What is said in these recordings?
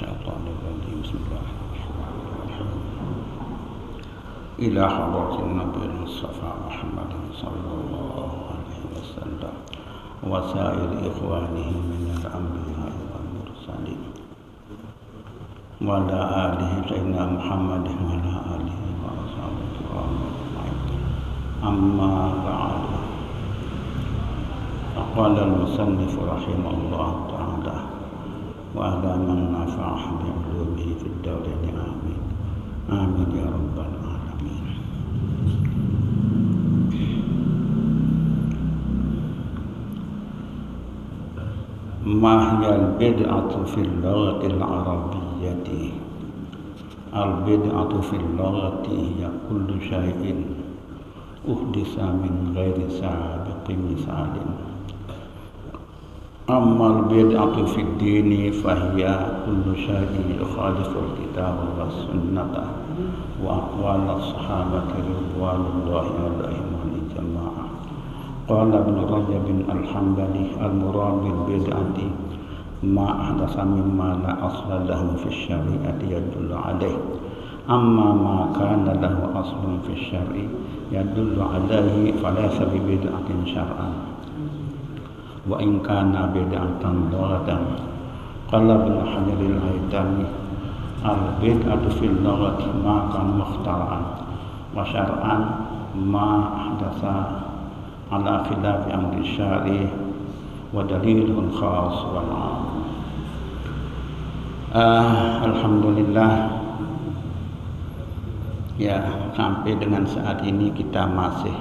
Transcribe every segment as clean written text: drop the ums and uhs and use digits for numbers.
الشيطان الرجيم بسم الله الرحمن الرحيم إلى حضرة النبي المصطفى محمد صلى الله عليه وسلم وسائر إخوانه من الأنبياء والمرسلين وعلى آله سيدنا محمد وعلى آله وأصحابه الكرام أجمعين أما بعد فقال المصنف رحمه الله تعالى وعلى من نفع بعلومه في الدارين آمين آمين يا رب العالمين. ما هي البدعة في اللغة العربية؟ البدعة في اللغة هي كل شيء أحدث من غير سابق مثال. أما البدعة في الدين فهي كل شيء يخالف الكتاب والسنة وأقوال الصحابة رضوان الله عليهم والجماعة. قال ابن رجب الحنبلي المراد بالبدعة ما أحدث مما لا أصل له في الشريعة يدل عليه، أما ما كان له أصل في الشرع يدل عليه فليس ببدعة شرعا وإن كان بدعة ضالة. قال ابن حجر الهيثمي البدعة في اللغة ما كان مخترعا وشرعا ما أحدث على خلاف أمر الشارع ودليل خاص والعام. Alhamdulillah, ya, sampai dengan saat ini kita masih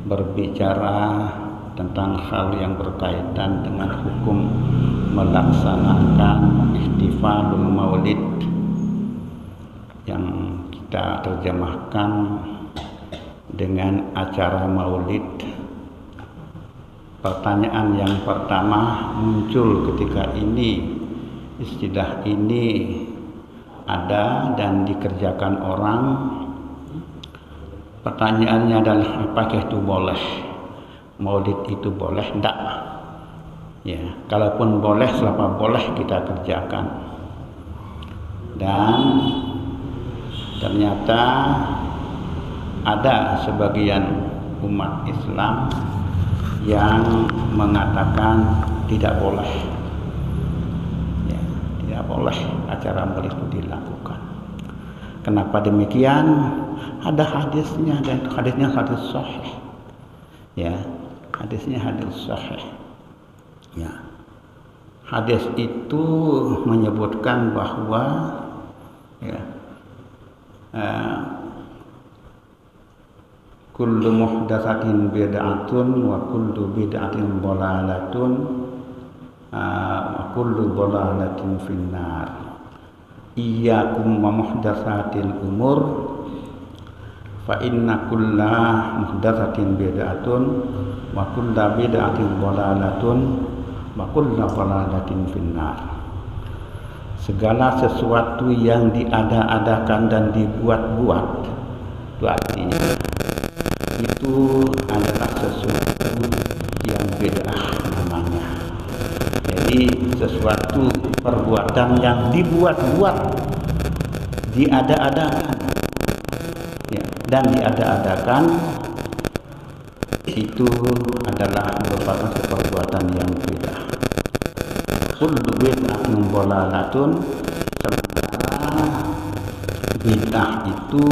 berbicara tentang hal yang berkaitan dengan hukum melaksanakan ihtifalul maulid yang kita terjemahkan dengan acara maulid. Pertanyaan yang pertama muncul ketika istilah ini ada dan dikerjakan orang. Pertanyaannya adalah apakah itu boleh? Maulid itu boleh enggak? Ya, kalaupun boleh, selama boleh kita kerjakan. Dan ternyata ada sebagian umat Islam yang mengatakan tidak boleh. Ya, tidak boleh acara maulid itu dilakukan. Kenapa demikian? Ada hadisnya, dan hadisnya hadis sahih. Ya, hadisnya hadis sahih. Ya, hadis itu menyebutkan bahwa kullu muhdatsatin bid'atun wa kullu bid'atin dhalalatun wa kullu dhalalatin finnar. Iyyakum wa muhdatsatil umur fa inna kulla muhdatsatin bid'atun wa kulla bid'atin dhalalatun wa kulla dhalalatin finnar. Segala sesuatu yang diada-adakan dan dibuat-buat, itu artinya itu adalah sesuatu yang bid'ah namanya. Jadi sesuatu perbuatan yang dibuat-buat, diada-adakan, ya, dan diada-adakan itu adalah merupakan perbuatan yang bid'ah. Kullu bid'atin dhalalatun, sementara bid'ah itu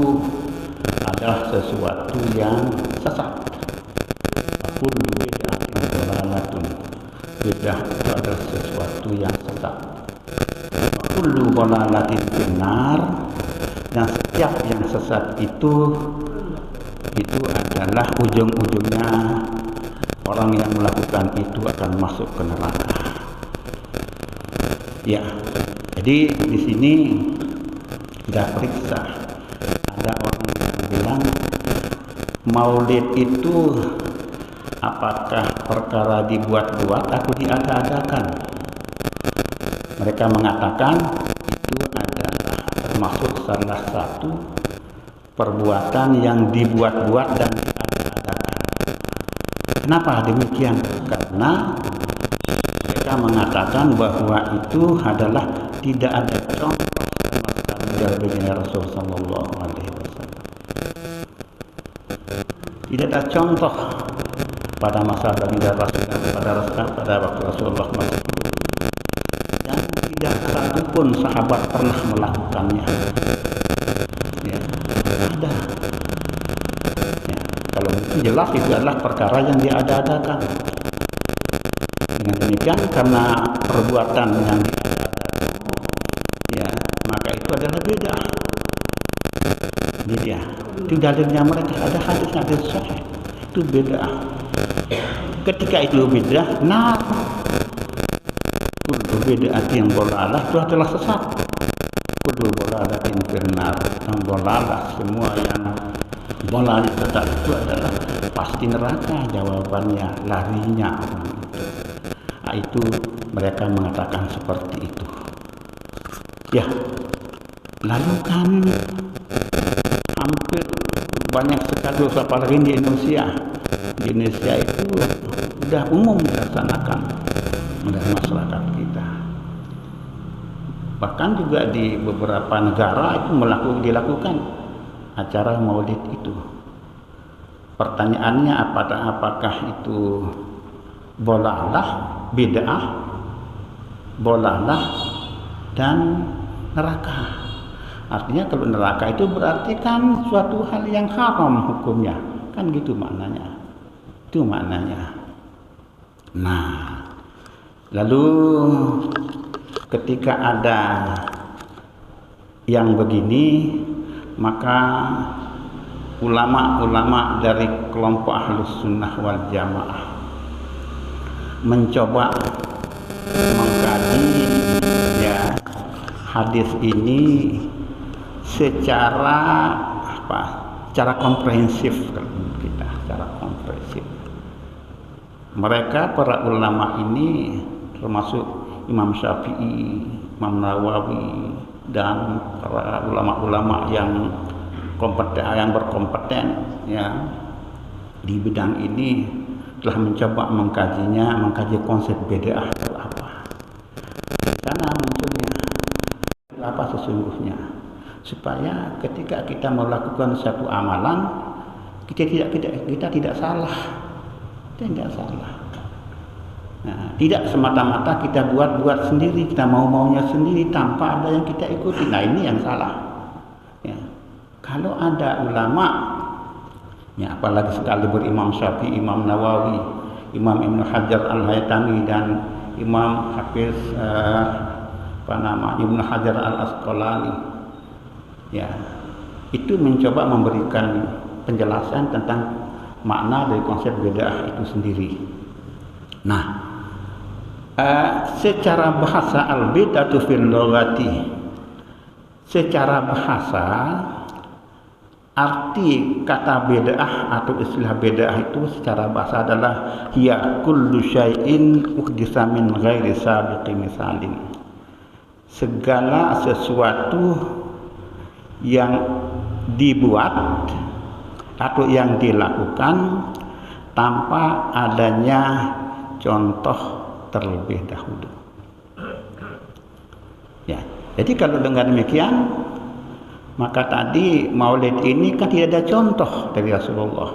adalah sesuatu yang sesat. Kullu bid'atin dhalalatun, bid'ah itu adalah sesuatu yang sesat. Kullu dhalalatin finnar, dan setiap yang sesat itu adalah ujung-ujungnya orang yang melakukan itu akan masuk ke neraka. Ya, jadi di sini kita periksa, ada orang yang bilang maulid itu apakah perkara dibuat-buat atau diada-adakan. Mereka mengatakan itu adalah termasuk salah satu perbuatan yang dibuat-buat dan diada-adakan. Kenapa demikian? Karena mereka mengatakan bahwa itu adalah tidak ada contoh sama sekali dari baginda Rasul sallallahu alaihi wasallam. Tidak ada contoh pada masa baginda Rasul, pada waktu Rasulullah masih hidup, dan tidak satu pun sahabat pernah melakukannya. Ya, ada. Ya, kalau itu jelas itu adalah perkara yang diada-adakan. Dengan demikian, karena perbuatan yang diada-adakan, ya maka itu adalah bid'ah. Bid'ah. Itu dalilnya mereka, ada hadis-hadis sahih. Itu bid'ah. Ketika itu bid'ah, nah, kullu bid'atin dhalalah, itu adalah sesat. Kullu dhalalatin finnar, yang dhalalah, semua yang dhalalah sesat itu adalah pasti neraka. Jawabannya, larinya. Nah, itu mereka mengatakan seperti itu. Ya, lalu kan hampir banyak sekali, apalagi di Indonesia. Di Indonesia itu sudah umum dilaksanakan oleh masyarakat kita. Bahkan juga di beberapa negara itu dilakukan acara maulid itu. Pertanyaannya, apakah itu dhalalah, bid'ah, dhalalah, dan neraka? Artinya kalau neraka itu berarti kan suatu hal yang haram hukumnya, kan gitu maknanya. Itu maknanya. Nah, lalu ketika ada yang begini, maka ulama-ulama dari kelompok Ahlus Sunnah wal Jamaah mencoba mengkaji ya hadis ini secara komprehensif. Kita secara komprehensif, mereka para ulama ini termasuk Imam Syafi'i, Imam Nawawi, dan para ulama-ulama yang berkompeten ya di bidang ini telah mencoba mengkaji konsep bid'ah itu apa. Di sana munculnya apa sesungguhnya, supaya ketika kita melakukan satu amalan, kita tidak salah. Nah, tidak semata-mata kita buat sendiri, kita maunya sendiri tanpa ada yang kita ikuti. Nah, ini yang salah. Ya. Kalau ada ulama, ya apalagi sekali berimam Syafi'i, Imam Nawawi, Imam Ibnu Hajar Al-Haytami, dan Imam Hafiz Ibnu Hajar Al-Asqalani, ya itu mencoba memberikan penjelasan tentang makna dari konsep bid'ah itu sendiri. Nah, secara bahasa al-bid'atu fil lughati, secara bahasa arti kata bid'ah atau istilah bid'ah itu secara bahasa adalah hiya kullu syai'in uhditsa min ghairi sabiqi misalin. Segala sesuatu yang dibuat atau yang dilakukan tanpa adanya contoh terlebih dahulu. Ya, jadi kalau dengan demikian, maka tadi maulid ini kan tidak ada contoh dari Rasulullah.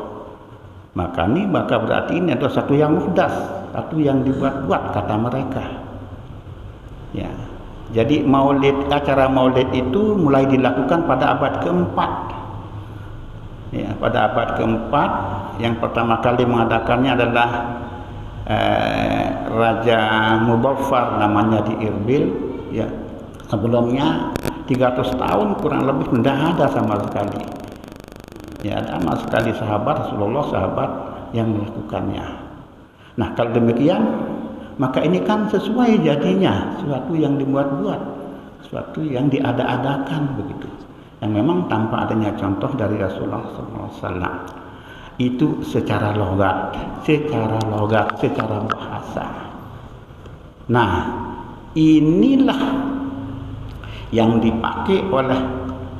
Maka berarti ini adalah satu yang muhdas, satu yang dibuat-buat kata mereka. Ya. Jadi acara maulid itu mulai dilakukan pada abad keempat. Ya, pada abad keempat, yang pertama kali mengadakannya adalah Raja Mubaffar namanya di Irbil. Ya. Sebelumnya 300 tahun kurang lebih tidak ada sama sekali. Ya, ada sama sekali sahabat yang melakukannya. Nah, kalau demikian, maka ini kan sesuai jadinya, sesuatu yang dibuat-buat, sesuatu yang diada-adakan begitu, yang memang tanpa adanya contoh dari Rasulullah SAW. Itu secara logat, secara bahasa. Nah, inilah yang dipakai oleh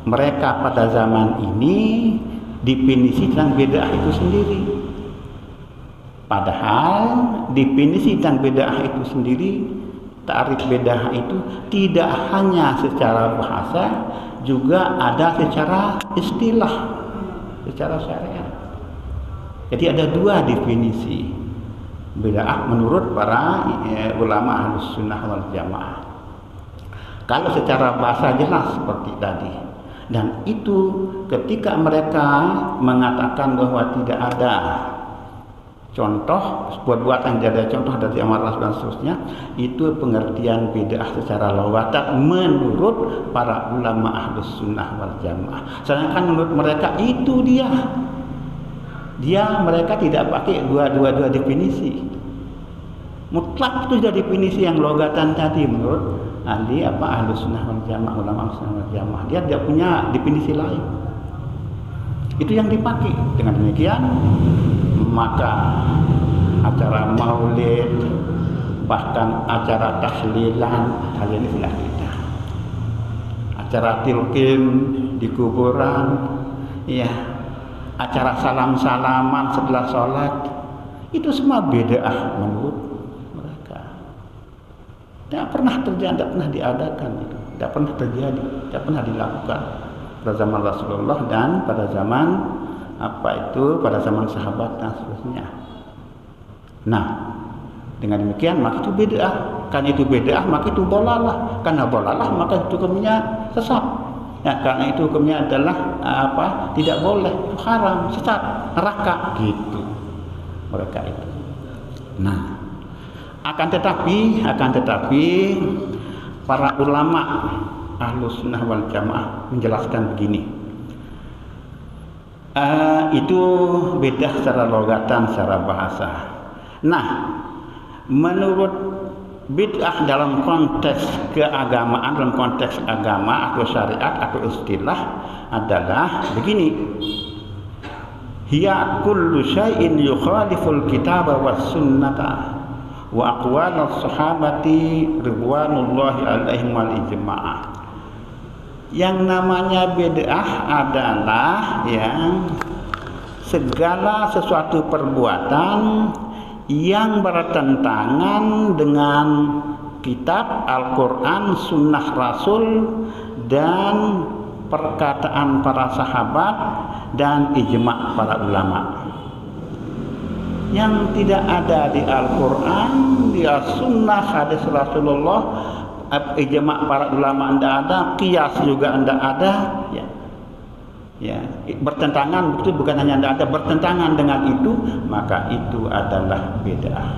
mereka pada zaman ini, definisi tentang bid'ah itu sendiri. Padahal definisi tentang bid'ah itu sendiri ta'rif bid'ah itu tidak hanya secara bahasa, juga ada secara istilah, secara syariat. Jadi ada dua definisi bid'ah menurut para ulama Ahlus Sunnah wal Jamaah. Kalau secara bahasa jelas seperti tadi, dan itu ketika mereka mengatakan bahwa tidak ada contoh perbuatan, tidak ada contoh dari amal dan seterusnya, itu pengertian bid'ah secara logatan menurut para ulama Ahlus Sunnah wal Jamaah. Sedangkan menurut mereka itu mereka tidak pakai dua definisi. Mutlak itu sudah definisi yang logatan tadi menurut Ahlus Sunnah wal Jamaah, ulama Ahlus Sunnah wal Jamaah. Dia tidak punya definisi lain. Itu yang dipakai. Dengan demikian maka acara maulid, bahkan acara tahlilan, hal ini sudah tidak. Acara tilkin di kuburan, ya, acara salam-salaman setelah sholat, itu semua bid'ah menurut mereka. Tidak pernah terjadi, tidak pernah diadakan, tidak pernah terjadi, tidak pernah dilakukan pada zaman Rasulullah dan pada zaman pada zaman sahabat dan seterusnya. Nah, dengan demikian maka itu bid'ah. Karena itu bid'ah maka itu dhalalah. Karena dhalalah maka itu hukumnya sesat. Ya, karena itu hukumnya adalah tidak boleh, itu haram, sesat, neraka gitu mereka itu. Nah, akan tetapi para ulama Ahlus Sunnah wal Jamaah menjelaskan begini. Itu beda secara logatan, secara bahasa. Nah, menurut bid'ah dalam konteks keagamaan, dalam konteks agama atau syariat atau istilah adalah begini. Hiya kullu syai'in yukhaliful kitaba was sunnata wa aqwalus sahabati ridwanullahi alaihim wal ijma'ah. Yang namanya bid'ah adalah segala sesuatu perbuatan yang bertentangan dengan kitab Al-Quran, sunnah Rasul, dan perkataan para sahabat dan ijma' para ulama. Yang tidak ada di Al-Quran, di sunnah hadis Rasulullah, ijma' para ulama tidak ada, qiyas juga tidak ada, bertentangan, itu bukan hanya tidak ada, bertentangan dengan itu, maka itu adalah bid'ah.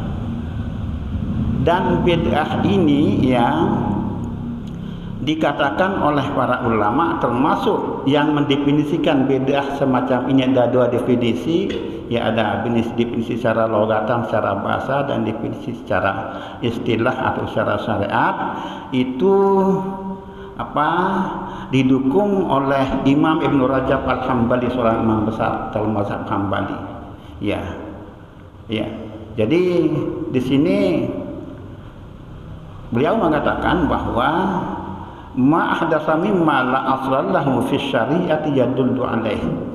Dan bid'ah ini yang dikatakan oleh para ulama, termasuk yang mendefinisikan bid'ah semacam ini ada dua definisi, ada definisi secara logatan, secara bahasa, dan definisi secara istilah atau secara syariat. Itu didukung oleh Imam Ibn Rajab Al-Hambali, seorang imam besar dalam mazhab Hambali. Jadi di sini beliau mengatakan bahwa ma ahdatsa mimma la aslallahu fi syari'ati yadullu alaihi.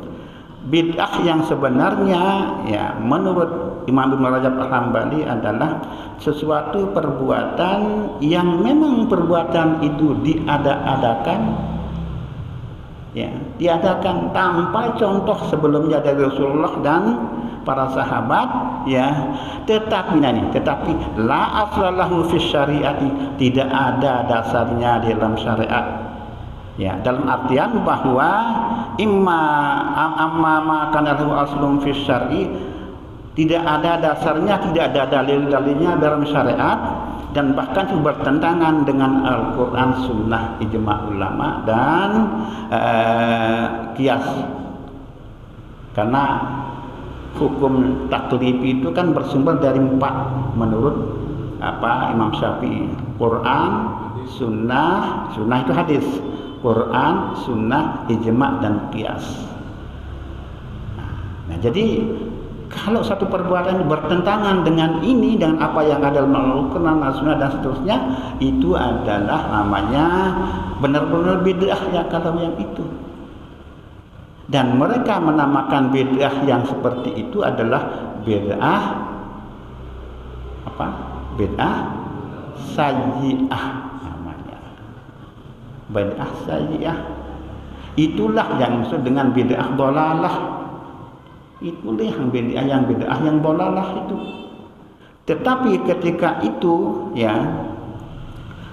Bid'ah yang sebenarnya menurut Imam Ibn Rajab Al-Hambali adalah sesuatu perbuatan yang memang perbuatan itu diada-adakan, diadakan tanpa contoh sebelumnya dari Rasulullah dan para sahabat, tetapi la aslallahu fi syari'ati, tidak ada dasarnya di dalam syariat. Dalam artian bahwa amma ma kana lahu aslun fi syar'i, tidak ada dasarnya, tidak ada dalil-dalilnya dalam syariat, dan bahkan itu bertentangan dengan Al-Quran, sunnah, ijma' ulama, dan qiyas. Karena hukum taklif itu kan bersumber dari 4 menurut Imam Syafi'i: Quran, sunnah itu hadis, Quran, sunnah, ijma' dan qiyas. Nah, jadi kalau satu perbuatan bertentangan dengan ini, dengan apa yang ada dalam Al-Quran, sunnah dan seterusnya, itu adalah namanya benar-benar bid'ah kalau yang itu. Dan mereka menamakan bid'ah yang seperti itu adalah bid'ah sayyi'ah namanya. Bid'ah sayyi'ah itulah yang disebut dengan bid'ah dhalalah. Itulah yang bid'ah yang dhalalah itu. Tetapi ketika itu ya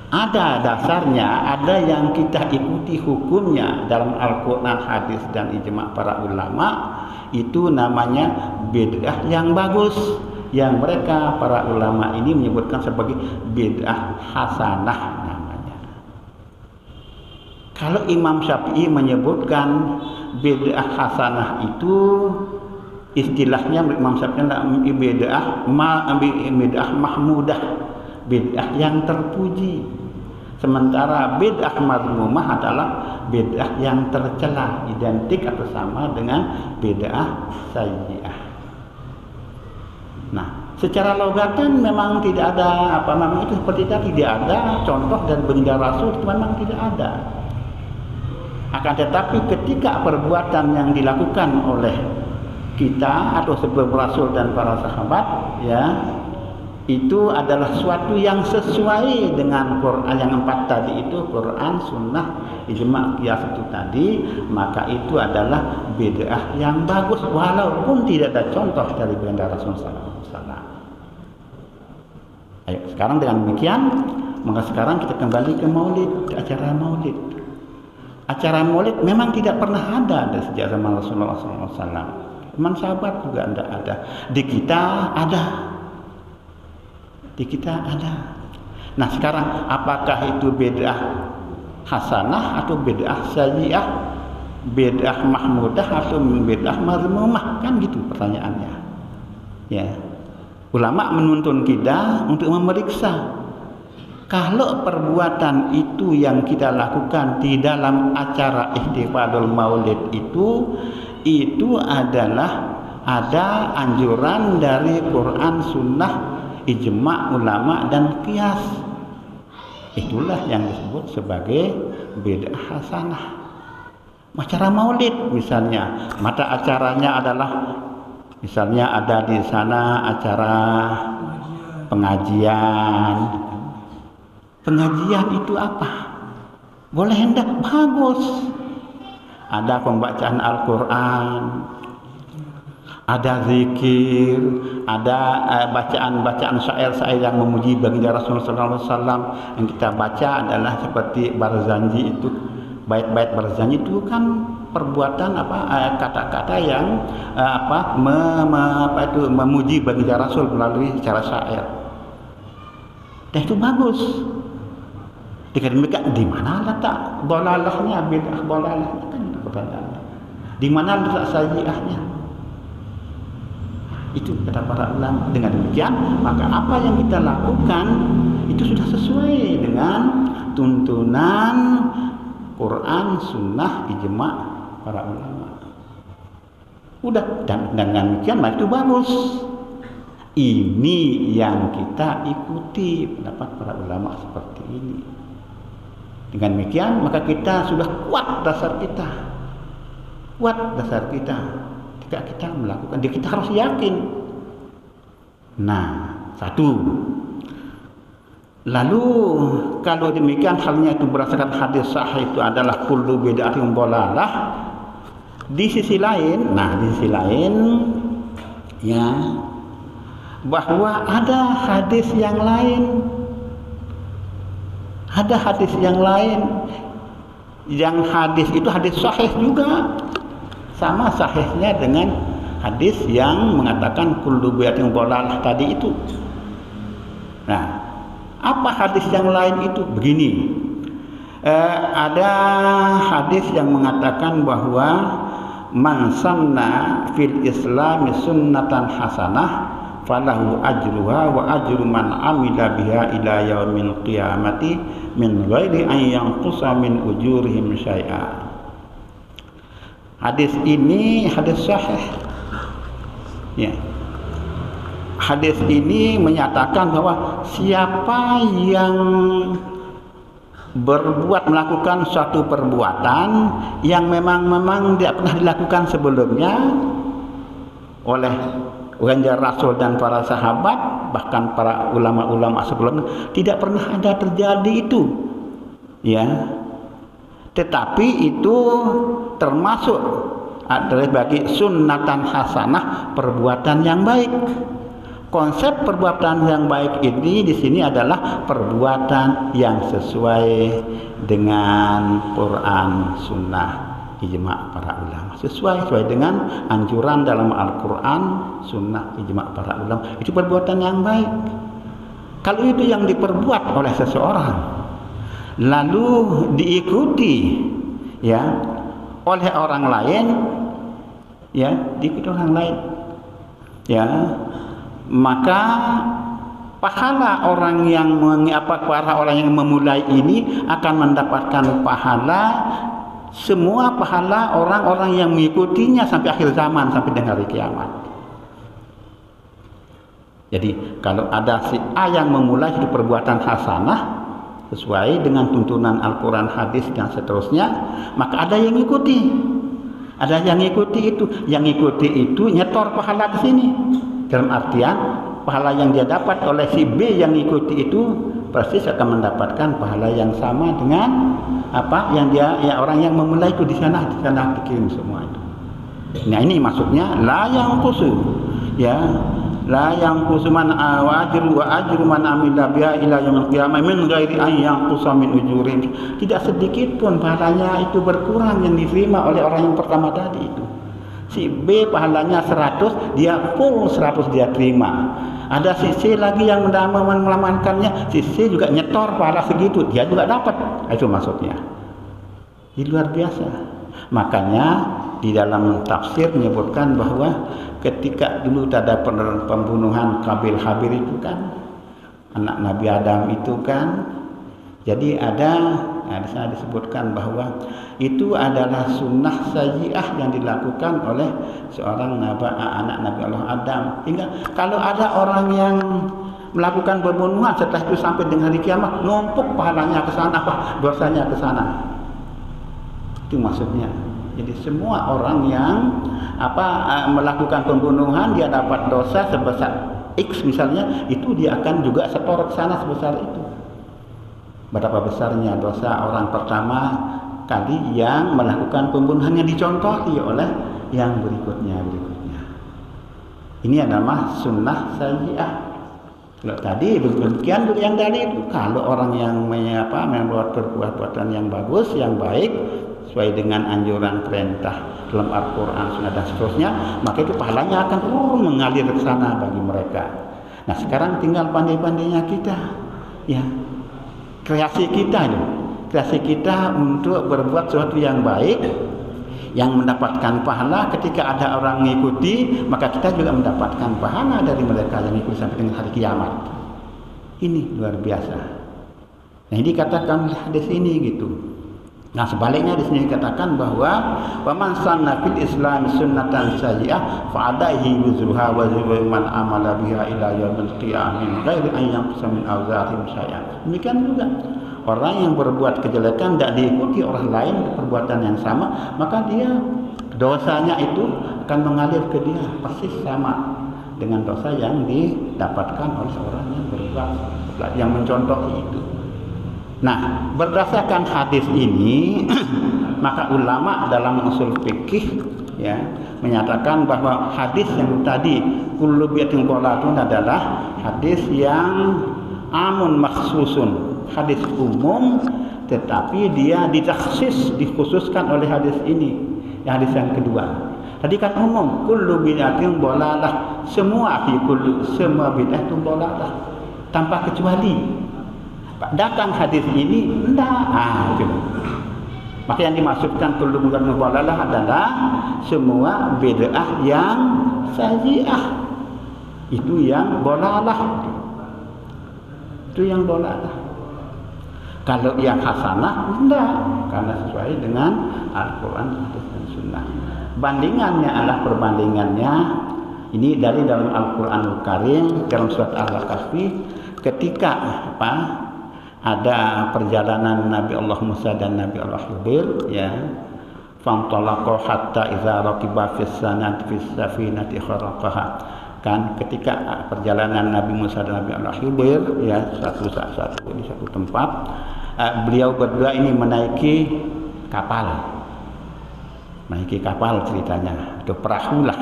ada dasarnya, ada yang kita ikuti hukumnya dalam Al-Quran, hadis dan ijma' para ulama, itu namanya bid'ah yang bagus, yang mereka para ulama ini menyebutkan sebagai bid'ah hasanah namanya. Kalau Imam Syafi'i menyebutkan bid'ah hasanah itu istilahnya Imam Syafi'i bid'ah mahmudah, bid'ah yang terpuji. Sementara bid'ah mazmumah adalah bid'ah yang tercela, identik atau sama dengan bid'ah sayyi'ah. Nah, secara logatan memang tidak ada memang itu seperti tadi, tidak ada contoh dan baginda Rasul itu memang tidak ada. Akan tetapi ketika perbuatan yang dilakukan oleh kita atau sebelum Rasul dan para sahabat ya itu adalah suatu yang sesuai dengan Quran yang 4 tadi itu, Quran, Sunnah, Ijma', Qiyas itu tadi, maka itu adalah bid'ah yang bagus walaupun tidak ada contoh dari baginda Rasul sallallahu alaihi wasallam. Ayo sekarang dengan demikian, maka sekarang kita kembali ke Maulid, ke acara Maulid. Acara Maulid memang tidak pernah ada dari sejak zaman Rasulullah sallallahu alaihi wasallam. Teman sahabat juga tidak ada. Di kita ada. Di kita ada. Nah sekarang apakah itu bid'ah hasanah atau bid'ah sayyi'ah, bid'ah mahmudah atau bid'ah mazmumah, kan gitu pertanyaannya. Ya, ulama menuntun kita untuk memeriksa kalau perbuatan itu yang kita lakukan di dalam acara ihtifalul maulid itu adalah ada anjuran dari Quran, Sunnah, ijma' ulama dan qiyas. Itulah yang disebut sebagai bid'ah hasanah. Acara maulid misalnya, mata acaranya adalah misalnya ada di sana acara pengajian. Pengajian itu apa? Boleh hendak bagus. Ada pembacaan Al-Quran, ada zikir, ada bacaan-bacaan syair-syair yang memuji baginda Rasulullah SAW. Yang kita baca adalah seperti Barzanji itu, bait-bait Barzanji itu kan perbuatan kata-kata yang memuji baginda Rasul melalui cara syair. Dan itu bagus. Dikatakan di mana letak dhalalahnya, bid'ah dhalalahnya, kan itu pertanyaannya. Di mana letak sayyi'ahnya? Itu kata para ulama. Dengan demikian maka apa yang kita lakukan itu sudah sesuai dengan tuntunan Quran, Sunnah, ijma' para ulama. Udah, dan dengan demikian maka itu bagus. Ini yang kita ikuti pendapat para ulama seperti ini. Dengan demikian maka kita sudah kuat dasar kita. Kuat dasar kita. Jika kita melakukan, kita harus yakin. Nah, satu. Lalu kalau demikian halnya itu berdasarkan hadis sahih itu adalah kullu bid'atin dhalalah. Di sisi lain ya bahwa ada hadis yang lain. Ada hadis yang lain. Yang hadis itu hadis sahih juga. Sama sahihnya dengan hadis yang mengatakan kullu bid'atin dhalalah tadi itu. Nah, apa hadis yang lain itu? Begini. Ada hadis yang mengatakan bahwa man sanna fil islami sunnatan hasanah falahu ajruha wa ajru man amila biha ila yaumil qiyamati min ghairi an yanqusa min ujurihim syai'a. Hadis ini hadis sahih. Ya. Hadis ini menyatakan bahwa siapa yang melakukan suatu perbuatan yang memang tidak pernah dilakukan sebelumnya oleh ganjar Rasul dan para sahabat, bahkan para ulama-ulama sebelumnya, tidak pernah ada terjadi itu, ya. Tetapi itu termasuk adalah bagi sunnatan hasanah, perbuatan yang baik. Konsep perbuatan yang baik ini di sini adalah perbuatan yang sesuai dengan Quran, Sunnah, ijma' para ulama. Sesuai dengan anjuran dalam Al-Quran, Sunnah, ijma' para ulama. Itu perbuatan yang baik. Kalau itu yang diperbuat oleh seseorang, lalu diikuti, ya, oleh orang lain, ya, diikuti orang lain, ya, maka pahala orang yang para orang yang memulai ini akan mendapatkan pahala, semua pahala orang-orang yang mengikutinya sampai akhir zaman, sampai dengan hari kiamat. Jadi kalau ada si A yang memulai itu perbuatan hasanah sesuai dengan tuntunan Al-Quran, hadis dan seterusnya, maka ada yang ikuti. Ada yang ikuti itu, yang ikuti itu nyetor pahala ke sini. Dalam artian pahala yang dia dapat oleh si B yang ikuti itu persis akan mendapatkan pahala yang sama dengan apa yang dia, ya, orang yang memulai itu di sana dikirim semua itu. Nah, ini maksudnya la yang khusu, ya, la yang khusu man wa ajru man amila biha ila yaumil qiyamah min ghairi an yanqusa min ujurin. Tidak sedikit pun pahalanya itu berkurang yang diterima oleh orang yang pertama tadi itu. Si B pahalanya 100, dia full 100 dia terima. Ada si C lagi yang melamankannya, si C juga nyetor pahala segitu, dia juga dapat. Itu maksudnya. Ini luar biasa. Makanya di dalam tafsir menyebutkan bahwa ketika dulu ada pembunuhan Qabil Habil itu kan, anak Nabi Adam itu kan, jadi di sana disebutkan bahwa itu adalah sunnah sayyi'ah yang dilakukan oleh seorang anak Nabi Allah Adam. Hingga kalau ada orang yang melakukan pembunuhan setelah itu sampai dengan hari kiamat, numpuk pahalanya ke sana, dosanya ke sana. Itu maksudnya. Jadi semua orang yang melakukan pembunuhan, dia dapat dosa sebesar X misalnya, itu dia akan juga setor ke sana sebesar itu. Berapa besarnya dosa orang pertama kali yang melakukan pembunuhan yang dicontohi oleh yang berikutnya. Ini adalah sunnah sayyi'ah. Kalau tadi demikian yang tadi itu, kalau orang yang membuat perbuatan yang bagus, yang baik sesuai dengan anjuran perintah dalam Al-Quran, Sunnah dan seterusnya, maka itu pahalanya akan mengalir ke sana bagi mereka. Nah, sekarang tinggal pandai-pandainya kita, ya, kreasi kita untuk berbuat sesuatu yang baik, yang mendapatkan pahala. Ketika ada orang mengikuti, maka kita juga mendapatkan pahala dari mereka yang mengikuti sampai dengan hari kiamat. Ini luar biasa. Nah, ini dikatakan hadis ini gitu. Nah, sebaliknya di sini dikatakan bahwa waman sanna fil Islam sunnatan sayyi'ah fa alaihi wizruha wa wizru man amala biha ila yaumil qiyamah ghairi an yanqusa min awzarihim syai'an. Demikian juga orang yang berbuat kejelekan tidak diikuti orang lain perbuatan yang sama, maka dia dosanya itu akan mengalir ke dia persis sama dengan dosa yang didapatkan oleh orang yang berbuat, yang mencontohi itu. Nah, berdasarkan hadis ini maka ulama dalam usul fikih, ya, menyatakan bahwa hadis yang tadi kullu bi'atin dhalatun adalah hadis yang amun makhsusun, hadis umum, tetapi dia ditaksis, dikhususkan oleh hadis ini, hadis yang kedua. Tadi kan umum, kullu bid'atin dhalalah, semua bid'ah itu dhalalah tanpa kecuali. Datang hadis ini enggak, gitu. Maka yang dimaksudkan kullu bid'atin dhalalah adalah semua bid'ah yang sayyi'ah, itu yang dhalalah. Itu yang dhalalah. Kalau yang hasanah enggak, karena sesuai dengan Al-Quran dan Sunnah. Bandingannya adalah perbandingannya ini dari dalam Al-Quranul Karim dalam surat Al-Kahfi, ketika ada perjalanan Nabi Allah Musa dan Nabi Allah Khidir, ya, fantalaqa hatta idza raqiba fis safinati kharaqaha kan ketika perjalanan Nabi Musa dan Nabi Khidir ya satu di satu tempat, beliau berdua ini menaiki kapal ceritanya, atau perahu lah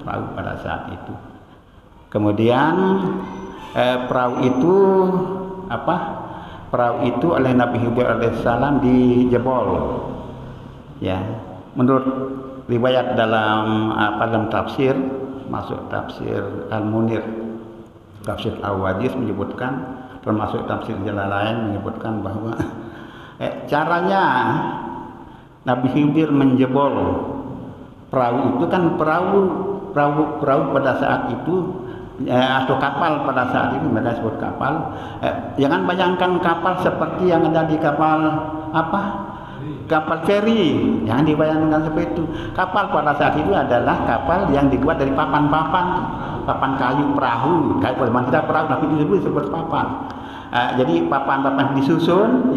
perahu pada saat itu. Kemudian perahu itu oleh Nabi Khidir alaihissalam dijebol ya, menurut riwayat dalam tafsir, masuk tafsir Al-Munir, tafsir Al-Wajiz menyebutkan, termasuk tafsir Jalalain menyebutkan bahwa caranya Nabi Khidir menjebol perahu itu kan perahu pada saat itu atau kapal pada saat itu, mereka sebut kapal. Jangan bayangkan kapal seperti yang ada di kapal kapal feri, jangan dibayangkan seperti itu. Kapal pada saat itu adalah kapal yang dibuat dari papan kayu perahu, kayak kita perahu tapi disebut papan. Jadi papan-papan disusun,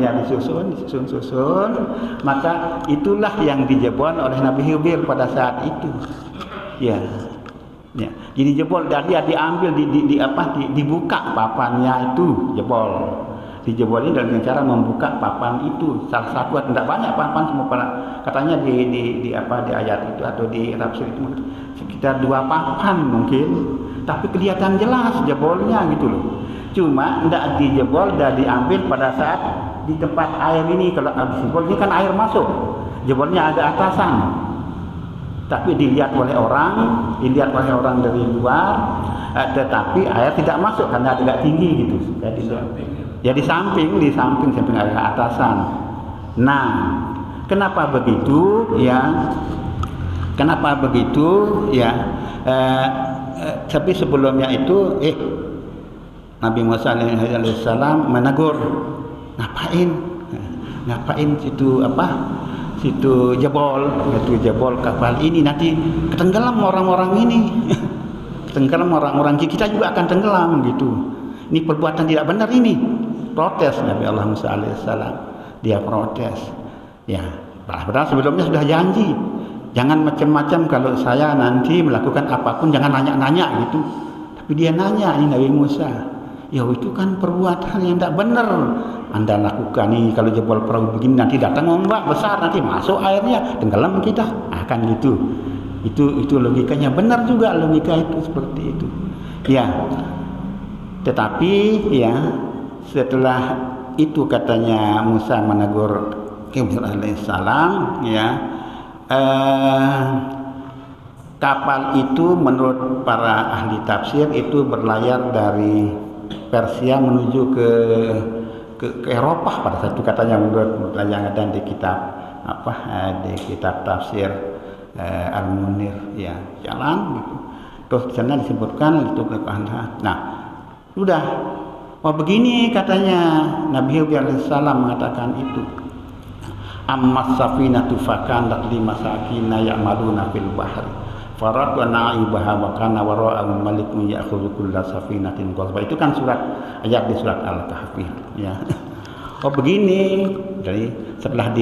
maka itulah yang dijebol oleh Nabi Khidir pada saat itu. Ya. Jadi jebol dari diambil dibuka papannya itu jebol. Dijebol ini dengan cara membuka papan itu. Salah satu, tidak banyak papan, semua katanya di ayat itu atau di tafsir itu sekitar 2 papan mungkin, tapi kelihatan jelas jebolnya gitu loh. Cuma tidak dijebol dan diambil pada saat di tempat air ini. Kalau habis jebol ini kan air masuk, jebolnya agak atasan, tapi dilihat oleh orang dari luar, tetapi air tidak masuk karena agak tinggi gitu. Di samping agak atasan. Nah, kenapa begitu ya? Tapi sebelumnya itu Nabi Musa alaihissalam menegur, ngapain situ jebol kapal ini, nanti ketenggelam orang-orang ini. Ketenggelam orang-orang kita juga akan tenggelam gitu. Ini perbuatan tidak benar ini. Protes Nabi Allah Musa alaihissalam. Dia protes. Ya, padahal sebelumnya sudah janji. Jangan macam-macam, kalau saya nanti melakukan apapun jangan nanya-nanya gitu. Tapi dia nanya, ini Nabi Musa. Ya itu kan perbuatan yang tidak benar Anda lakukan nih. Kalau jebol perahu begini nanti datang ombak besar, nanti masuk airnya, tenggelam kita, akan gitu. Itu logikanya benar juga, logika itu seperti itu ya. Tetapi ya setelah itu katanya Musa menegur Khidir alaihissalam ya, kapal itu menurut para ahli tafsir itu berlayar dari Persia menuju ke Eropa pada saat itu katanya, menurut yang ada di kitab tafsir Al-Munir ya, jalan gitu. Terus di sana disebutkan itu kehandahan. Nah, sudah begini katanya Nabi Khidir alaihissalam mengatakan itu. Ammas safinatu fakanat limasakina ya'maluna fil bahri farat wa na'ibaha wa kana wara'ahum malikun ya'khudhu kulla safinatin ghasba. Itu kan ayat di surat Al-Kahfi ya. Begini, jadi setelah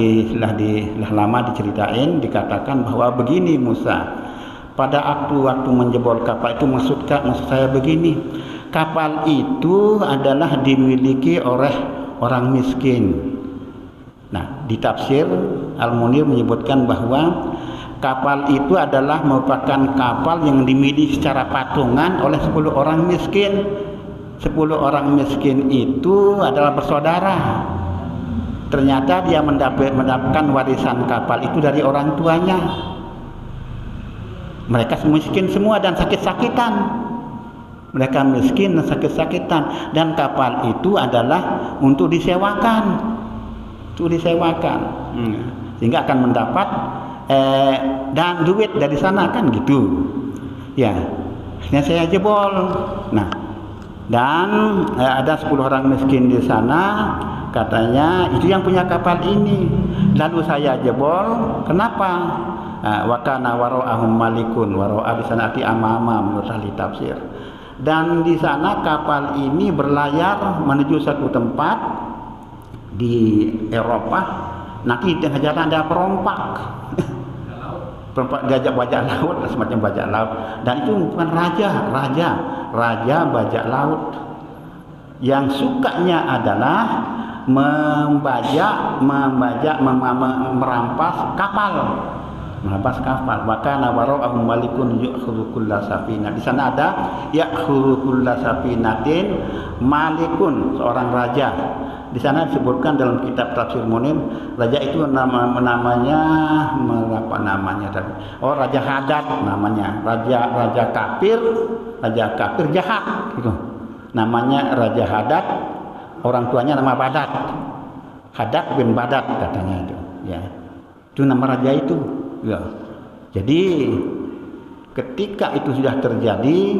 lama diceritain, dikatakan bahwa begini Musa, pada waktu menjebol kapal itu maksud saya begini, kapal itu adalah dimiliki oleh orang miskin. Nah, di tafsir Al-Munir menyebutkan bahwa kapal itu adalah merupakan kapal yang dimiliki secara patungan oleh 10 orang miskin. 10 orang miskin itu adalah bersaudara. Ternyata dia mendapatkan warisan kapal itu dari orang tuanya. Mereka miskin semua dan sakit-sakitan. Mereka miskin dan sakit-sakitan, dan kapal itu adalah untuk disewakan. Sehingga akan mendapat dan duit dari sana kan gitu ya. Akhirnya saya jebol. Nah, dan ada 10 orang miskin di sana, katanya itu yang punya kapal ini. Lalu saya jebol. Kenapa? Wa kana wara'ahum malikun, wara'a di sana arti amama menurut ahli tafsir. Dan di sana kapal ini berlayar menuju satu tempat di Eropa. Nanti di jalan ada perompak. perempuan diajak bajak laut, semacam bajak laut, dan itu bukan raja bajak laut. Yang sukanya adalah merampas kapal. Maka nawara'ahu malikun ya'khudhu kulla safina. Di sana ada ya'khudhu kulla safinatin malikun, seorang raja. Di sana disebutkan dalam kitab Tafsir Munir, raja itu namanya apa namanya tadi? Oh, Raja Hadad namanya. Raja kafir jahat gitu. Namanya Raja Hadad, orang tuanya nama Badad. Hadad bin Badad katanya itu, ya. Itu nama raja itu. Ya. Jadi ketika itu sudah terjadi,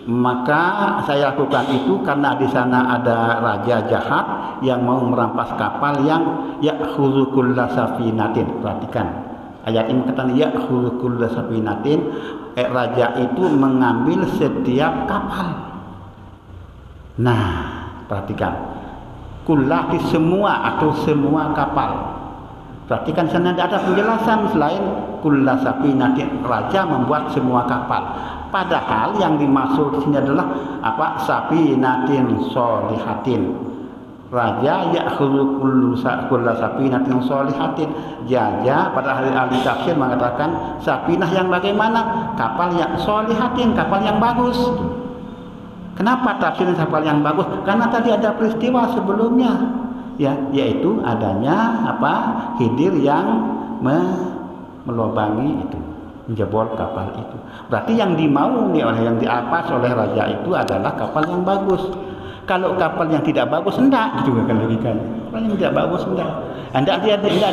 maka saya lakukan itu karena di sana ada raja jahat yang mau merampas kapal yang ya'khudhu kulla safinatin. Perhatikan ayat ini kata ya'khudhu kulla safinatin, raja itu mengambil setiap kapal. Nah, perhatikan kulla di semua atau semua kapal. Perhatikan sana tidak ada penjelasan selain kulla safinatin, raja membuat semua kapal. Padahal yang dimaksud di sini adalah apa? Safinatin sholihatin. Raja ya'khudhu kulla safinatin sholihatin. Jaja pada ahli tafsir mengatakan safinah yang bagaimana? Kapal yang sholihatin, kapal yang bagus. Kenapa tafsirnya kapal yang bagus? Karena tadi ada peristiwa sebelumnya, ya, yaitu adanya apa? Khidir yang melobangi itu, menjebol kapal itu. Berarti yang dimaui oleh yang diapas oleh raja itu adalah kapal yang bagus. Kalau kapal yang tidak bagus enggak, gitu kan logikanya. Kapal yang tidak bagus enggak. Enggak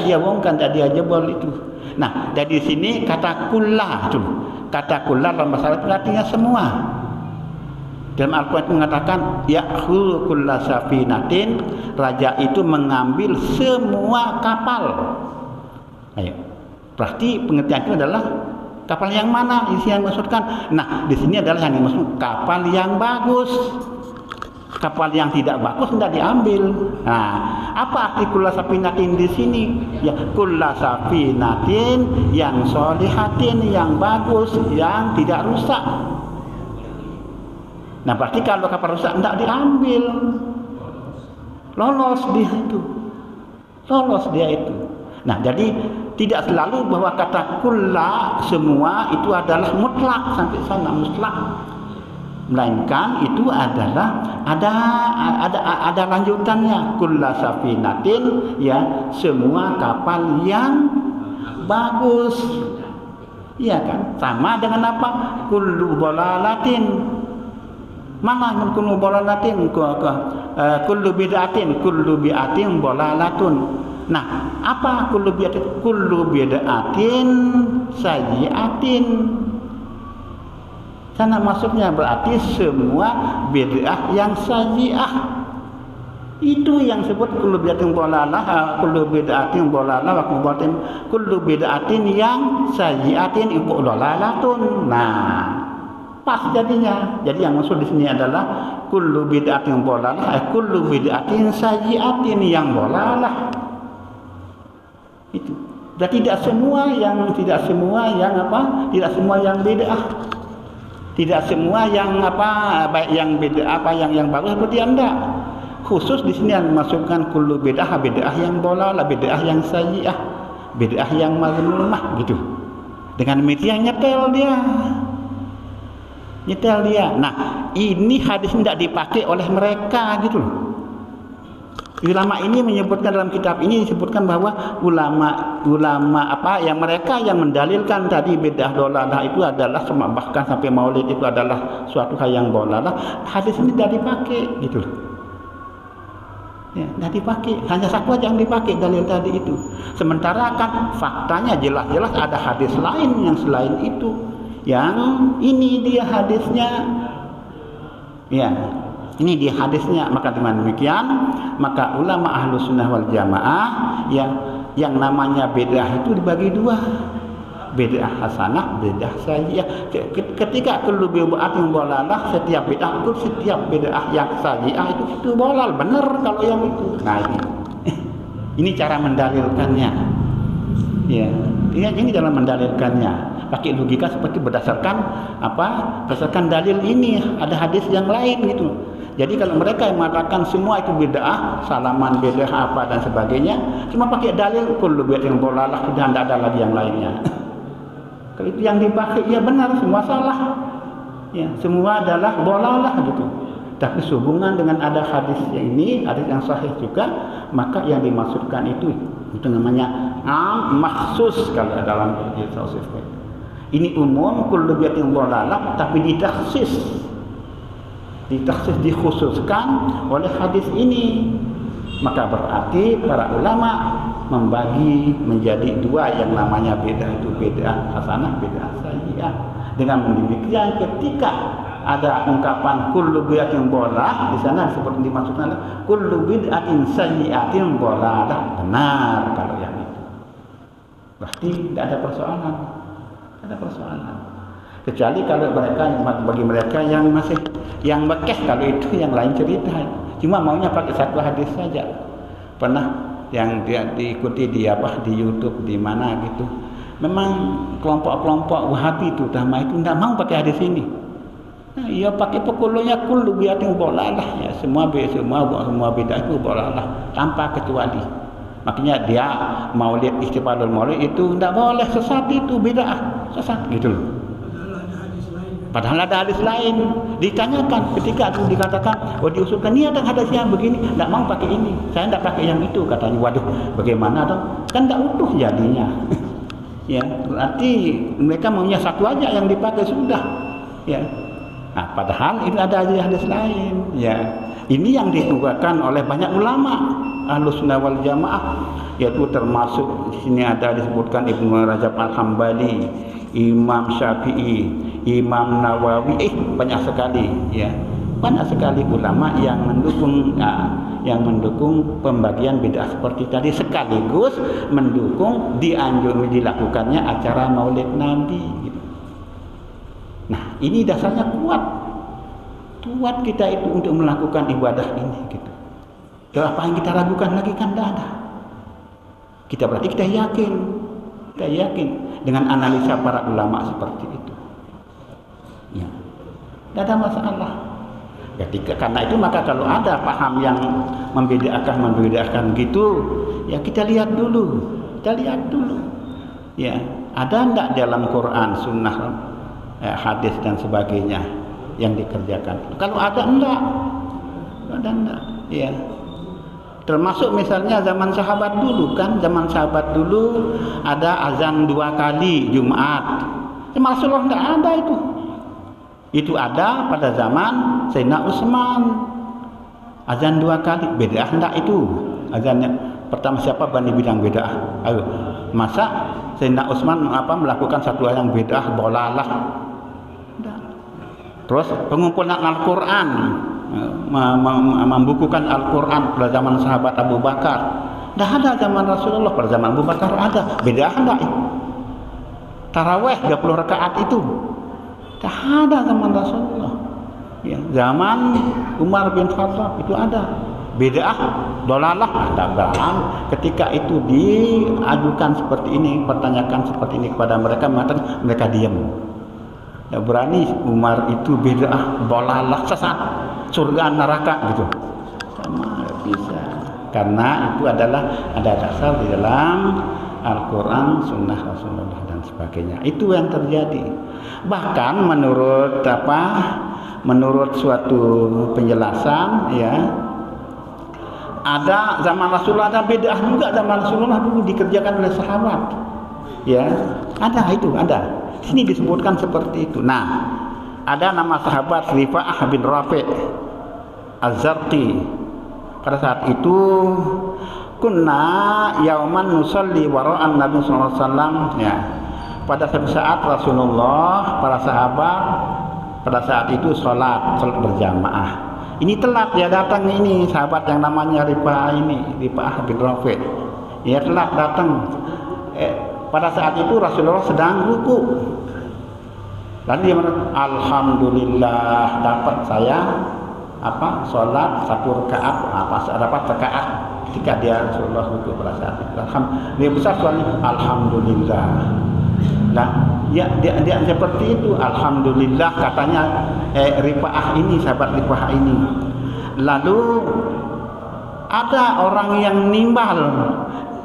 dia bongkar, enggak dia jebol itu. Nah, dari sini kata kullah itu. Kata kullah dalam bahasa Arab artinya semua. Dalam Al-Quran itu mengatakan ya'khudhu kulla safinatin, raja itu mengambil semua kapal. Ayo. Berarti pengertian itu adalah kapal yang mana yang dimaksudkan? Nah, di sini adalah yang dimaksud kapal yang bagus. Kapal yang tidak bagus tidak diambil. Nah, apa arti kulla safinatin di sini? Ya, kulla safinatin yang sholihatin, yang bagus, yang tidak rusak. Nah, berarti kalau kapal rusak tidak diambil, lolos dia itu. Nah, jadi tidak selalu bahwa kata kulla semua itu adalah mutlak sampai sana mutlak, melainkan itu adalah ada lanjutannya. Kulla safinatin, ya, semua kapal yang bagus, iya kan? Sama dengan apa? Kullu dhalalatin. Mana kullu dhalalatin? Kullu bid'atin dhalalatun. Nah, apa kullu bid'atin? Kullu bid'atin sayyi'atin. Sana maksudnya berarti semua bid'ah yang sayyi'ah. Itu yang sebut kullu bid'atin dhalalah, kullu bid'atin dhalalah wa kullu bid'atin yang sayyi'atin dhalalatun. Nah, pas jadinya. Jadi yang maksud di sini adalah kullu bid'atin dhalalah, kullu bid'atin sayyi'atin yang dhalalah. Itu. Berarti tidak semua yang apa? Tidak semua yang bid'ah. Tidak semua yang apa? Baik yang bid'ah apa yang bagus seperti Anda. Khusus di sini yang dimasukkan kullu bid'ah yang dhalalah, bid'ah yang sayyi'ah, bid'ah yang mazmumah gitu. Dengan demikian nyetel dia. Nah, ini hadis tidak dipakai oleh mereka gitu loh. Ulama ini menyebutkan dalam kitab ini disebutkan bahwa ulama apa yang mereka yang mendalilkan tadi bid'ah dhalalah itu adalah bahkan sampai maulid itu adalah suatu hal yang dhalalah. Hadis ini tidak dipakai gitu loh. Ya, tidak dipakai. Hanya satu aja yang dipakai dalil tadi itu. Sementara kan faktanya jelas-jelas ada hadis lain yang selain itu. Yang ini dia hadisnya, ya, ini dia hadisnya. Maka dengan demikian, maka ulama Ahlus Sunnah wal Jamaah yang namanya bid'ah itu dibagi dua, bid'ah hasanah, bid'ah sayyi'ah. Ketika kullu bid'atin dhalalah, setiap bid'ah itu, setiap bid'ah yang sayyi'ah itu dhalal, benar kalau yang itu. Nah, ini cara mendalilkannya. Ya, Ini dalam mendalilkannya pakai logika seperti berdasarkan apa? Berdasarkan dalil ini, ada hadis yang lain gitu. Jadi kalau mereka yang mengatakan semua itu bid'ah, salaman bid'ah apa dan sebagainya, cuma pakai dalil kullu bid'atin dhalalah, sudah tidak ada lagi yang lainnya. Kalau itu yang dipakai, ya benar, semua salah. Ya, semua adalah dhalalah gitu. Tapi sehubungan dengan ada hadis ini, hadis yang sahih juga, maka yang dimaksudkan itu namanya maksus kalau dalam tafsir. Ini umum kullu bid'atin dhalalah, tapi ditaksis, dikhususkan oleh hadis ini. Maka berarti para ulama membagi menjadi dua yang namanya bid'ah itu bid'ah hasanah, bid'ah sayyi'ah. Dengan demikian ketika ada ungkapan kullu bid'atin dhalalah, di sana seperti dimaksudkan kullu bid'atin sayyi'atin dhalalah, benar kalau yang itu. Berarti tidak ada persoalan. Tidak ada persoalan. Kecuali kalau mereka, bagi mereka yang masih yang bekeh, kalau itu yang lain cerita. Cuma maunya pakai satu hadis saja. Pernah yang dia diikuti di YouTube di mana gitu. Memang kelompok-kelompok Wahabi itu utama itu tidak mau pakai hadis ini. Nah, ia pakai pokoknya kullu bid'atin dhalalah, ya semua bid'ah itu dhalalah tanpa kecuali. Makanya dia maulid, ihtifalul maulid itu tidak boleh, sesat, itu bid'ah, sesat gitu loh. Padahal ada hadis lain. Ditanyakan ketika itu dikatakan, oh diusulkan ini ada hadis yang begini, tidak mau pakai ini, saya tidak pakai yang itu, katanya. Waduh, bagaimana dong? Kan tidak utuh jadinya. Ya, berarti mereka maunya satu aja yang dipakai sudah. Ya. Nah, padahal itu ada hadis lain. Ya, ini yang ditugaskan oleh banyak ulama Ahlus Sunnah wal Jamaah, yaitu termasuk di sini ada disebutkan Ibnu Rajab Al-Hambali, Imam Syafi'i, Imam Nawawi, banyak sekali, ya, banyak sekali ulama yang mendukung pembagian bid'ah seperti tadi, sekaligus mendukung dilakukannya acara Maulid Nabi. Gitu. Nah, ini dasarnya kuat kita itu untuk melakukan ibadah ini, gitu. Dan apa yang kita ragukan lagi kan tidak ada. Berarti kita yakin dengan analisa para ulama seperti itu. Ya, tidak ada masalah. Karena itu maka kalau ada paham yang membedakan gitu, ya kita lihat dulu. Ya, ada enggak dalam Quran, Sunnah, hadis dan sebagainya yang dikerjakan? Kalau ada enggak? Ya. Termasuk misalnya zaman sahabat dulu kan, ada azan 2 kali Jumat. Rasulullah enggak ada itu. Itu ada pada zaman Sayyidina Utsman. Azan 2 kali, bid'ah enggak itu? Azannya pertama siapa berani bilang bid'ah? Ayo. Masa Sayyidina Utsman melakukan satu hal yang bid'ah, dhalalah? Enggak. Terus pengumpulan Al-Qur'an, membukukan Al-Qur'an pada zaman sahabat Abu Bakar. Enggak ada zaman Rasulullah, pada zaman Abu Bakar ada. Bid'ah enggak? Tarawih 30 rakaat itu tak ada zaman Rasulullah. Ya, zaman Umar bin Khattab itu ada. Bid'ah, dhalalah, ada bang. Ketika itu diajukan seperti ini, pertanyakan seperti ini kepada mereka, mereka diam. Ya, berani Umar itu bid'ah, dhalalah, sesat, surga neraka gitu. Sama bisa. Karena itu adalah ada dasar di dalam Al-Quran, Sunnah Rasulullah dan sebagainya. Itu yang terjadi. Bahkan menurut suatu penjelasan, ya, ada zaman Rasulullah ada bid'ah juga, zaman Rasulullah dulu dikerjakan oleh sahabat. Ya, ada. Sini disebutkan seperti itu. Nah, ada nama sahabat Rifa'ah bin Rafi' Az-Zarqi. Pada saat itu kunna yauman nusalli wara'an Nabi sallallahu alaihi wasallam, ya. Pada suatu saat Rasulullah, para sahabat pada saat itu sholat berjamaah. Ini telat ya datang ini sahabat yang namanya Rifa'ah bin Rafi'. Ya telat datang. Pada saat itu Rasulullah sedang ruku. Lalu dia mengatakan, alhamdulillah dapat saya sholat 1 rakaat, dapat rakaat. ketika dia Rasulullah ruku pada saat itu. Dia besar suaranya alhamdulillah. Nah, ya dia seperti itu, alhamdulillah katanya Rifaah ini, sahabat Rifaah ini. Lalu ada orang yang nimbal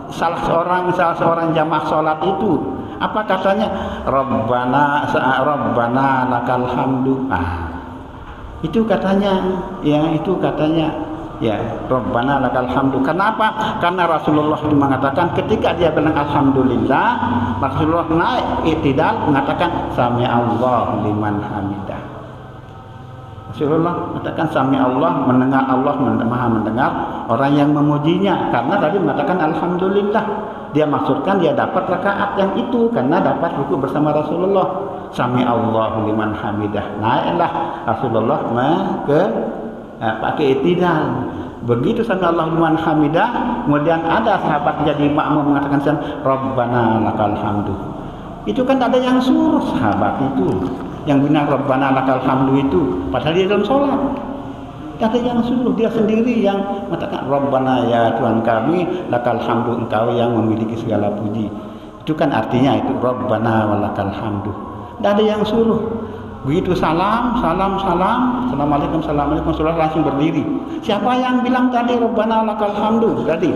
salah seorang jamaah sholat itu, apa katanya? Rabbana lakal hamdu. Itu katanya, Rabbana lakal hamdu. Kenapa? Karena Rasulullah itu mengatakan ketika dia bilang alhamdulillah, Rasulullah naik i'tidal mengatakan sami Allah liman hamidah. Rasulullah mengatakan sami Allah, mendengar Allah, maha mendengar orang yang memujinya. Karena tadi mengatakan alhamdulillah, dia maksudkan dia dapat rakaat yang itu karena dapat ruku bersama Rasulullah. Sami Allah liman hamidah. Naiklah Rasulullah pakai i'tidal. Begitu sami Allah liman hamidah, kemudian ada sahabat jadi makmum mengatakan Rabbana lakal hamdu. Itu kan ada yang suruh sahabat itu, yang benar Rabbana lakal hamdu itu, padahal dia dalam sholat. Ada yang suruh, dia sendiri yang mengatakan Rabbana ya Tuhan kami lakal hamdu, engkau yang memiliki segala puji. Itu kan artinya itu Rabbana walakal hamdu. Tidak ada yang suruh. Begitu salam, assalamualaikum, Rasulullah langsung berdiri. Siapa yang bilang tadi Rabbana lakal hamdu tadi?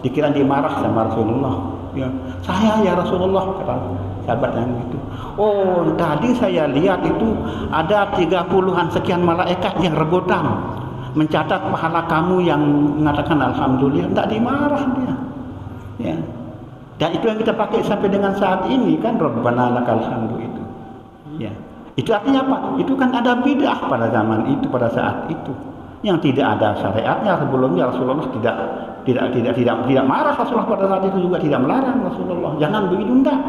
Dikira dimarah sama Rasulullah. Ya, saya ya Rasulullah, kata sahabat yang itu. Oh, tadi saya lihat itu ada 30-an sekian malaikat yang rebutan mencatat pahala kamu yang mengatakan alhamdulillah. Tidak dimarah dia. Ya. Dan itu yang kita pakai sampai dengan saat ini kan Rabbana lakal hamdu itu. Ya. Itu artinya apa? Itu kan ada bid'ah pada zaman itu, pada saat itu, yang tidak ada syariatnya. Sebelumnya Rasulullah tidak marah. Rasulullah pada saat itu juga tidak melarang Rasulullah. Jangan begitu, enggak.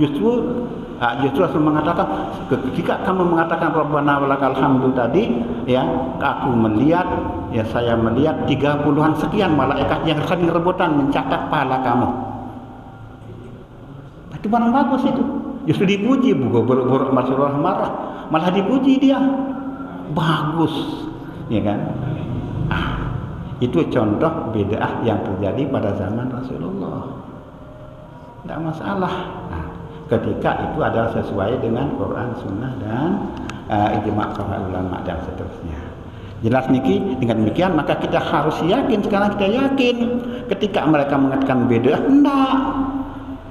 Justru Rasul mengatakan ketika kamu mengatakan Rabbana walakal hamdu tadi, ya, aku melihat, ya saya melihat 30-an sekian malaikat yang saling rebutan mencatat pahala kamu. Itu barang bagus itu. Justru dipuji, bukan Rasulullah marah, malah dipuji dia. Bagus, ya kan? Itu contoh bid'ah yang terjadi pada zaman Rasulullah. Tidak masalah. Ketika itu adalah sesuai dengan Quran, Sunnah dan ijma' para ulama dan seterusnya. Jelas niki. Dengan demikian maka kita harus yakin. Sekarang kita yakin ketika mereka mengatakan bid'ah, enggak.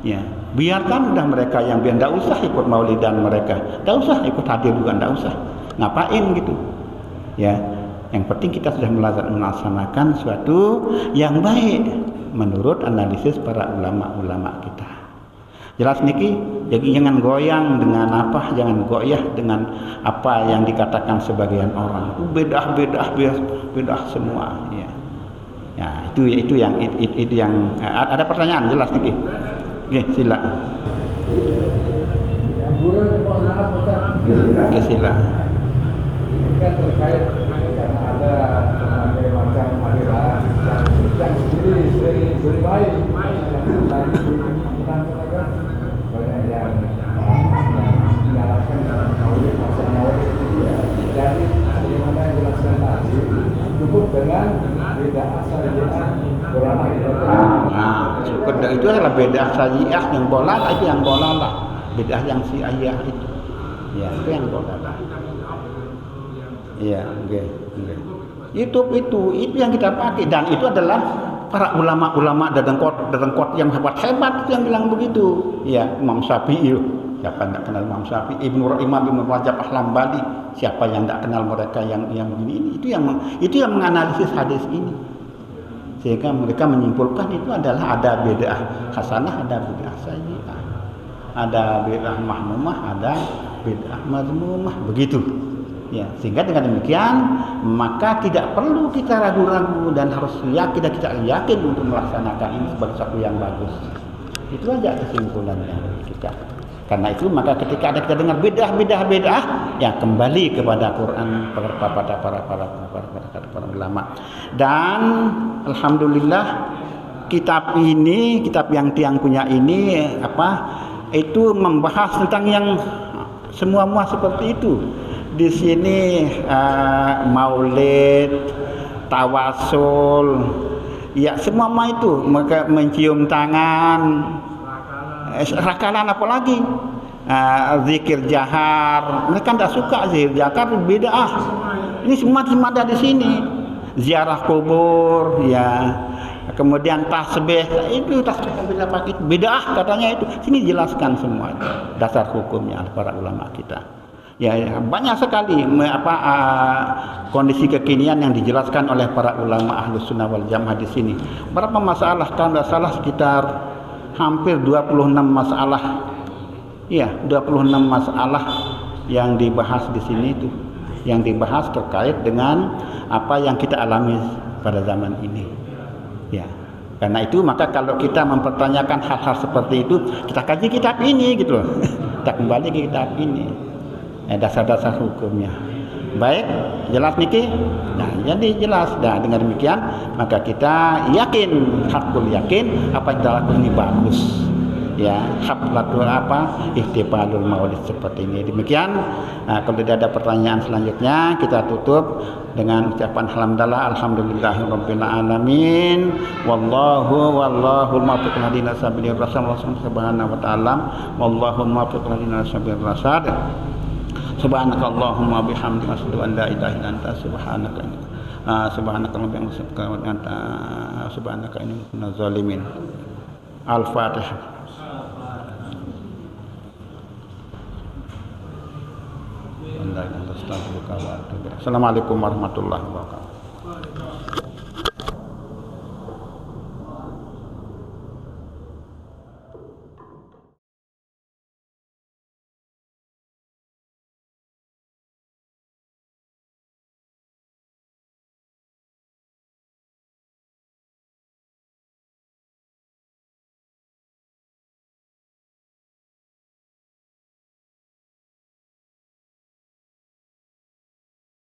Ya, biarkan udah mereka yang biar, tidak usah ikut maulidan mereka, tidak usah ikut hadir juga, tidak usah, ngapain gitu. Ya, yang penting kita sudah melaksanakan suatu yang baik menurut analisis para ulama-ulama kita. Jelas niki, jadi jangan goyang dengan apa, jangan goyah dengan apa yang dikatakan sebagian orang. Bedah semua. Ya, ya itu yang ada pertanyaan jelas niki. Oke, silakan. Oke, silakan. Kan terkait karena ada berbagai macam aliran yang sering baik banyak yang menyalahkan dalam maulid jadi bagaimana yang jelaskan tadi cukup dengan beda asal cukup itu adalah beda sajiah yang bolalah, itu yang bolalah, beda yang si ayah itu, ya itu yang bolalah. Iya, okay. Itu yang kita pakai, dan itu adalah para ulama-ulama dadengkot yang hebat itu yang bilang begitu. Ya, Imam Syafi'i, siapa yang tidak kenal Imam Syafi'i, Imam Ibnu Rajab Al-Hambali, siapa yang tidak kenal mereka yang begini ini, itu yang menganalisis hadis ini. Sehingga mereka menyimpulkan itu adalah ada bid'ah hasanah, ada bid'ah sayyi'ah, ada bid'ah mahmumah, ada bid'ah mazmumah, begitu. Ya, sehingga dengan demikian maka tidak perlu kita ragu-ragu dan harus yakin, kita yakin untuk melaksanakan ini sebagai sesuatu yang bagus. Itu aja kesimpulannya kita. Karena itu maka ketika ada kita dengar bid'ah, ya kembali kepada Quran, kepada para ulama. Dan alhamdulillah kitab yang Tiang punya ini itu membahas tentang yang semua seperti itu. Di sini maulid, tawasul, Ya semua itu mereka mencium tangan, rakalan apalagi zikir jahar, mereka tidak suka zikir jahar, bid'ah. Ini semua ada di sini. Ziarah kubur, ya. Kemudian tasbih, itu tasbih bid'ah katanya itu. Sini jelaskan semua itu, dasar hukumnya para ulama kita. Ya, banyak sekali kondisi kekinian yang dijelaskan oleh para ulama Ahlus Sunnah wal Jamaah di sini. Berapa masalah? Kalau tidak salah sekitar hampir 26 masalah. Iya, 26 masalah yang dibahas di sini itu. Yang dibahas terkait dengan apa yang kita alami pada zaman ini. Ya. Karena itu maka kalau kita mempertanyakan hal-hal seperti itu, kita kaji kitab ini gitu loh. Kita kembali ke kitab ini. Dasar-dasar hukumnya. Baik, jelas niki? Nah, jadi jelas. Nah, dengan demikian maka kita yakin, hakul yakin apa yang kita lakukan ini bagus. Ya, haflatul ihtifalul maulid seperti ini. Demikian. Nah, kalau tidak ada pertanyaan selanjutnya, kita tutup dengan ucapan alhamdulillahirabbil alamin. Wallahu muwaffiq hadina sabilir rasul subhanahu wa ta'ala. Wallahu muwaffiq hadina sabilir rasul. Subhanakallahumma bihamdika asyhadu an la ilaha illa anta subhanaka inni kuntu zalimin. Al-Fatihah. Assalamualaikum warahmatullahi wabarakatuh.